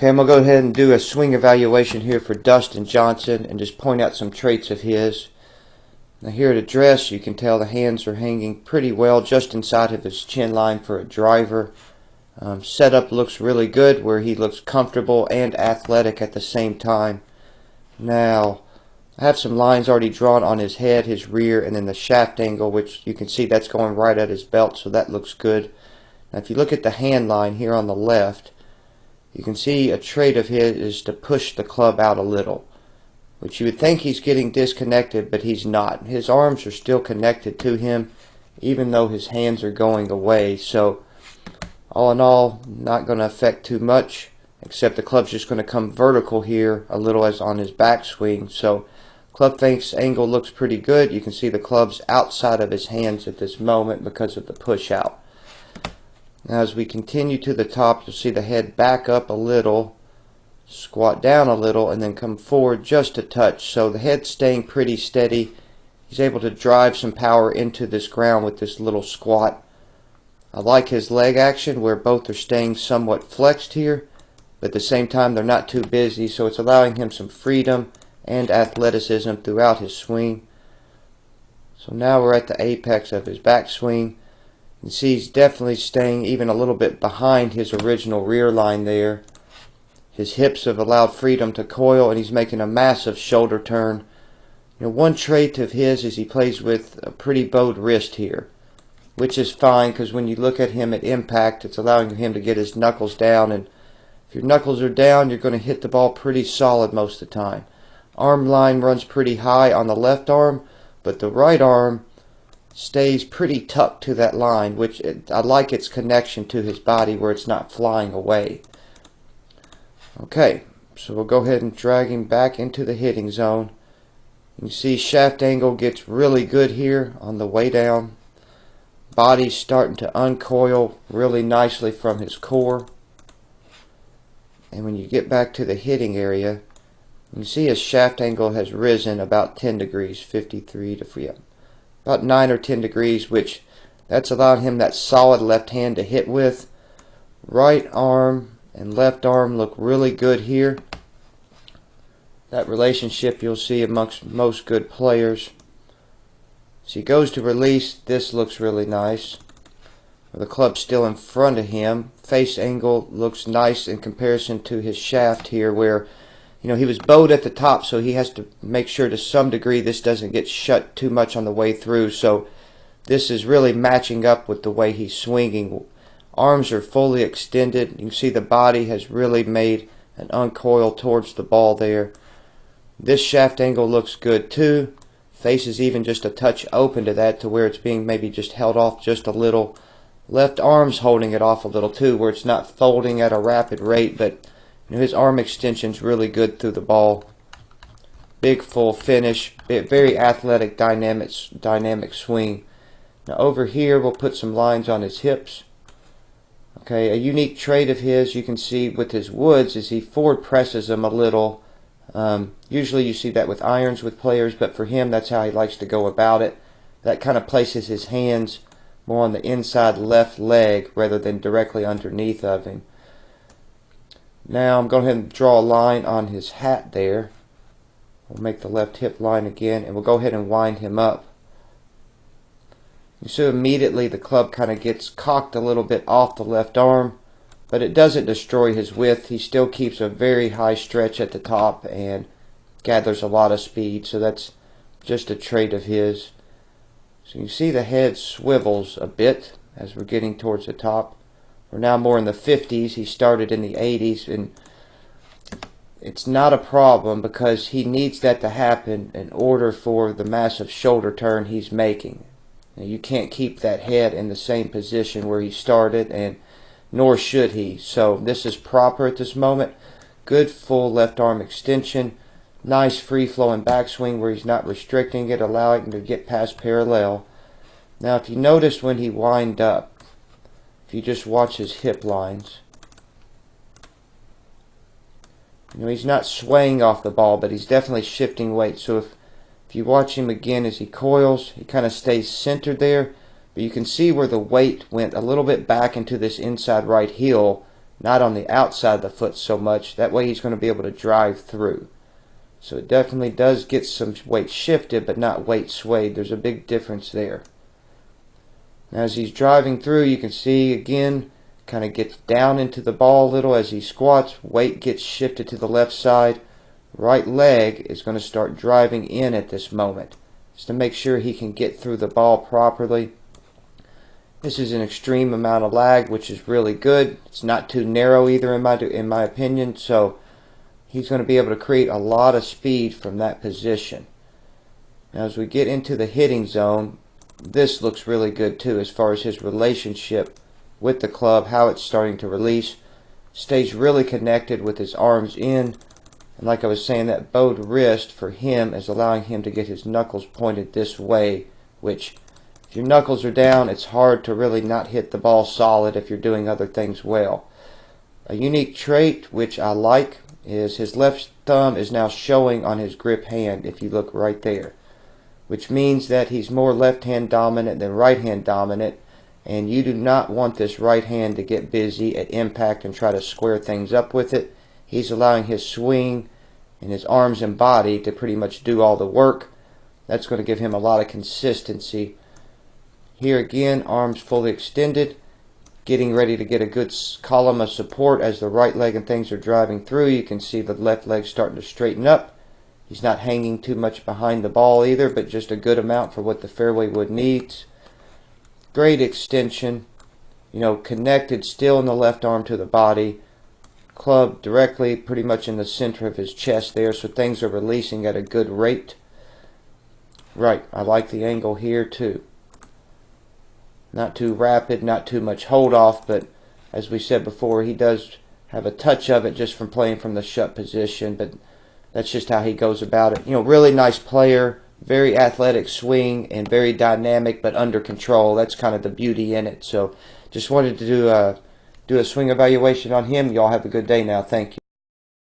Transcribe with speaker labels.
Speaker 1: Okay, I'm going to go ahead and do a swing evaluation here for Dustin Johnson and just point out some traits of his. Now here at address, you can tell the hands are hanging pretty well just inside of his chin line for a driver. Setup looks really good where he looks comfortable and athletic at the same time. Now, I have some lines already drawn on his head, his rear, and then the shaft angle, which you can see that's going right at his belt, so that looks good. Now if you look at the hand line here on the left, you can see a trait of his is to push the club out a little, which you would think he's getting disconnected, but he's not. His arms are still connected to him, even though his hands are going away. So, all in all, not going to affect too much, except the club's just going to come vertical here a little as on his backswing. So, club face angle looks pretty good. You can see the club's outside of his hands at this moment because of the push out. Now as we continue to the top, you'll see the head back up a little, squat down a little, and then come forward just a touch. So the head's staying pretty steady. He's able to drive some power into this ground with this little squat. I like his leg action where both are staying somewhat flexed here, but at the same time they're not too busy, so it's allowing him some freedom and athleticism throughout his swing. So now we're at the apex of his backswing. You can see he's definitely staying even a little bit behind his original rear line there. His hips have allowed freedom to coil, and he's making a massive shoulder turn. You know, one trait of his is he plays with a pretty bowed wrist here, which is fine because when you look at him at impact, it's allowing him to get his knuckles down, and if your knuckles are down, you're going to hit the ball pretty solid most of the time. Arm line runs pretty high on the left arm, but the right arm stays pretty tucked to that line, which I like its connection to his body where it's not flying away. Okay, so we'll go ahead and drag him back into the hitting zone. You can see shaft angle gets really good here on the way down. Body's starting to uncoil really nicely from his core. And when you get back to the hitting area, you can see his shaft angle has risen about 10 degrees, 53 to about 9 or 10 degrees, which that's allowed him that solid left hand to hit with. Right arm and left arm look really good here. That relationship you'll see amongst most good players. So he goes to release. This looks really nice. The club's still in front of him. Face angle looks nice in comparison to his shaft here, where he was bowed at the top, so he has to make sure to some degree this doesn't get shut too much on the way through. So this is really matching up with the way he's swinging. Arms are fully extended. You can see the body has really made an uncoil towards the ball there. This shaft angle looks good too. Face is even just a touch open to that, to where it's being maybe just held off just a little. Left arm's holding it off a little too, where it's not folding at a rapid rate, but his arm extension's really good through the ball. Big full finish, very athletic, dynamic swing. Now over here we'll put some lines on his hips. Okay, a unique trait of his you can see with his woods is he forward presses them a little. Usually you see that with irons with players, but for him that's how he likes to go about it. That kind of places his hands more on the inside left leg rather than directly underneath of him. Now I'm going to go ahead and draw a line on his hat there. We'll make the left hip line again, and we'll go ahead and wind him up. You see immediately the club kind of gets cocked a little bit off the left arm, but it doesn't destroy his width. He still keeps a very high stretch at the top and gathers a lot of speed, so that's just a trait of his. So you see the head swivels a bit as we're getting towards the top. We're now more in the 50s. He started in the 80s, and it's not a problem because he needs that to happen in order for the massive shoulder turn he's making. Now, you can't keep that head in the same position where he started, and nor should he. So this is proper at this moment. Good full left arm extension. Nice free flowing backswing where he's not restricting it, allowing him to get past parallel. Now if you notice when he wind up, if you just watch his hip lines, he's not swaying off the ball, but he's definitely shifting weight. So if you watch him again as he coils, he kind of stays centered there, but you can see where the weight went a little bit back into this inside right heel not on the outside of the foot so much. That way he's going to be able to drive through. So it definitely does get some weight shifted, but not weight swayed. There's a big difference there. Now as he's driving through, you can see again, kind of gets down into the ball a little as he squats. Weight gets shifted to the left side. Right leg is going to start driving in at this moment, just to make sure he can get through the ball properly. This is an extreme amount of lag, which is really good. It's not too narrow either in my opinion, so he's going to be able to create a lot of speed from that position. Now as we get into the hitting zone, this looks really good too as far as his relationship with the club, how it's starting to release. Stays really connected with his arms in. And like I was saying, that bowed wrist for him is allowing him to get his knuckles pointed this way, which if your knuckles are down, it's hard to really not hit the ball solid if you're doing other things well. A unique trait which I like is his left thumb is now showing on his grip hand, if you look right there, which means that he's more left hand dominant than right hand dominant, and you do not want this right hand to get busy at impact and try to square things up with it. He's allowing his swing and his arms and body to pretty much do all the work. That's going to give him a lot of consistency. Here again, arms fully extended, getting ready to get a good column of support as the right leg and things are driving through. You can see the left leg starting to straighten up. He's not hanging too much behind the ball either, but just a good amount for what the fairway wood needs. Great extension, connected still in the left arm to the body. Club directly pretty much in the center of his chest there, so things are releasing at a good rate. Right, I like the angle here too. Not too rapid, not too much hold off, but as we said before, he does have a touch of it just from playing from the shut position, but that's just how he goes about it. Really nice player, very athletic swing, and very dynamic but under control. That's kind of the beauty in it. So just wanted to do a swing evaluation on him. Y'all have a good day now. Thank you.